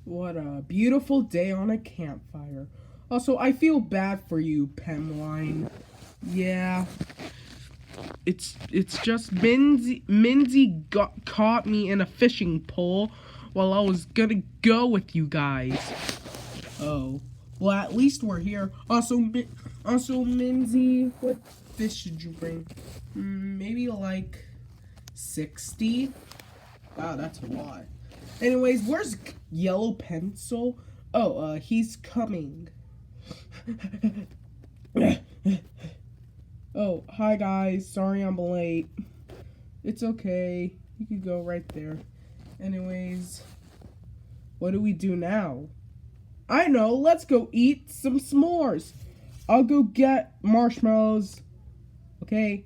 What a beautiful day on a campfire. Also, I feel bad for you, Pemline. Yeah, it's just Minzy caught me in a fishing pole while I was gonna go with you guys. Oh, well, at least we're here. Also, Minzy, what fish did you bring? Maybe like 60. Wow, that's a lot. Anyways, where's Yellow Pencil? Oh, he's coming. Oh, hi guys. Sorry I'm late. It's okay. You can go right there. Anyways, what do we do now? I know. Let's go eat some s'mores. I'll go get marshmallows. Okay.